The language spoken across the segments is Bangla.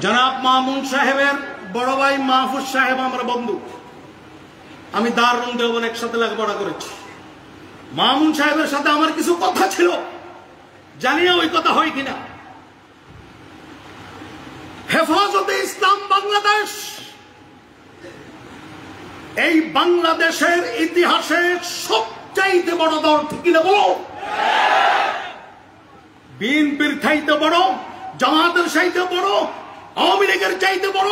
জনাব মামুন সাহেবের বড় ভাই মাহফুজ সাহেব আমার বন্ধু। আমি দারুণ দেওবন্দ একসাথে লেখাপড়া করেছি। মামুন সাহেবের সাথে আমার কিছু কথা ছিল, জানি না ওই কথা হয় কিনা। হেফাজতে ইসলাম বাংলাদেশ এই বাংলাদেশের ইতিহাসে সবচাইতে বড় দল, ঠিক না বলো? বিএনপির চাইতে বড়, জামাতের চাইতে বড়, আওয়ামী লীগের চাইতে বড়,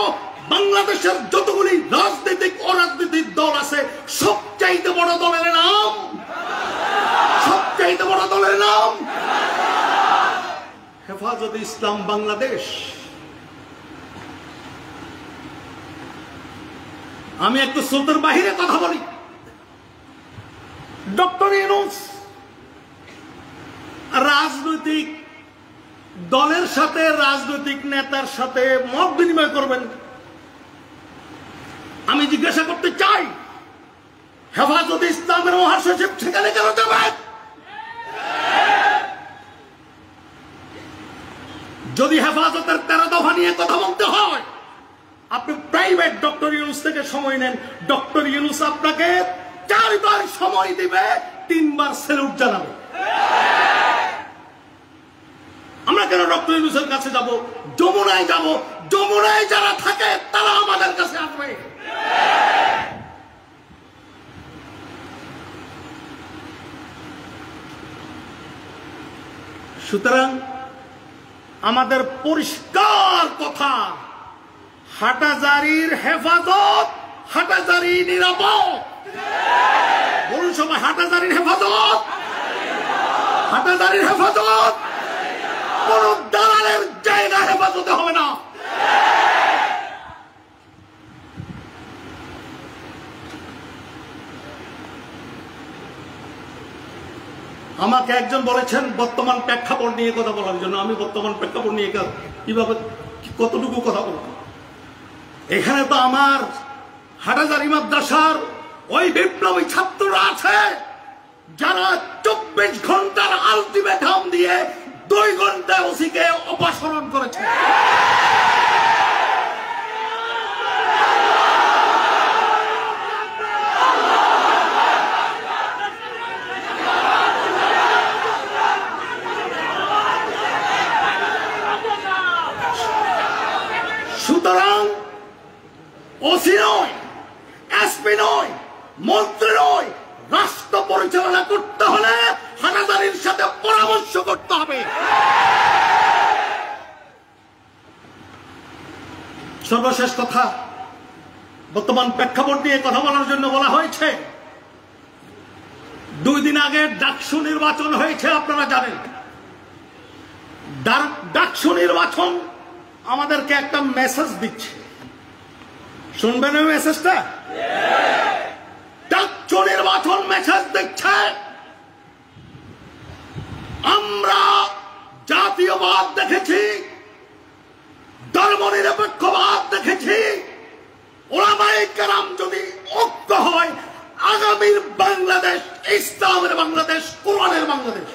বাংলাদেশের যতগুলি রাজনৈতিক অরাজনৈতিক দল আছে সবচাইতে বড় দলের নাম, সবচাইতে বড় দলের নাম হেফাজতে ইসলাম বাংলাদেশ। আমি একটু সুলতার বাহিরে কথা বলি। ডক্টর ইউনূস রাজনৈতিক দলের সাথে, রাজনৈতিক নেতার সাথে মত বিনিময় করবেন। আমি জিজ্ঞাসা করতে চাই, হেফাজতে ইসলামের মহাসচিব সেখানে কেন যাবেন? যদি হেফাজতের 13 দফা নিয়ে কথা বলতে হয়, আপনি প্রাইভেট ডক্টর ইউনূস থেকে সময় নেন। ডক্টর ইউনূস আপনাকে 4 বার সময় দিবে, 3 বার স্যালুট জানাবে। আমরা কেন ডক্টর ইউনূসের কাছে যাব? যমুনায় যাব, যমুনায় যারা থাকে তারা আমাদের কাছে আসবে। সুতরাং আমাদের পরিষ্কার কথা, হাটাজারির হেফাজত, হাটাজারি নিরাপদ। বলুন সবাই, হাটাজারির হেফাজত, হাটাজারির হেফাজত। কোন দালালের জায়গা হেফাজতে হবে না। আমাকে একজন বলেছেন বর্তমান প্রেক্ষাপট নিয়ে কথা বলার জন্য। আমি বর্তমান প্রেক্ষাপট নিয়ে কিভাবে কতটুকু কথা বলব? এখানে তো আমার হাটাজারি মাদ্রাসার ওই বিপ্লবী ছাত্ররা আছে যারা 24 ঘন্টার আলটিমেটাম দিয়ে 2 ঘন্টায় ওসিকে অপসারণ করেছে। সুতরাং ওসি নয়, এসপি নয়, মন্ত্রী নয়, রাষ্ট্র পরিচালনা করতে হলে হাটাজারির সাথে পরামর্শ করতে হবে। সর্বশেষ কথা, বর্তমান প্রেক্ষাপট নিয়ে কথা বলার জন্য বলা হয়েছে। 2 দিন আগে ডাকসু নির্বাচন হয়েছে, আপনারা জানেন। ডাকসু নির্বাচন আমাদেরকে একটা মেসেজ দিচ্ছে, শুনবেন ওই মেসেজটা? ডাকসু নির্বাচন মেসেজ দিচ্ছে, আমরা জাতীয়বাদ দেখেছি, ধর্মনিরপেক্ষবাদ দেখেছি। ওলামায়ে কেরাম যদি ঐক্য হয়, আগামীর বাংলাদেশ ইসলামের বাংলাদেশ, কোরআনের বাংলাদেশ।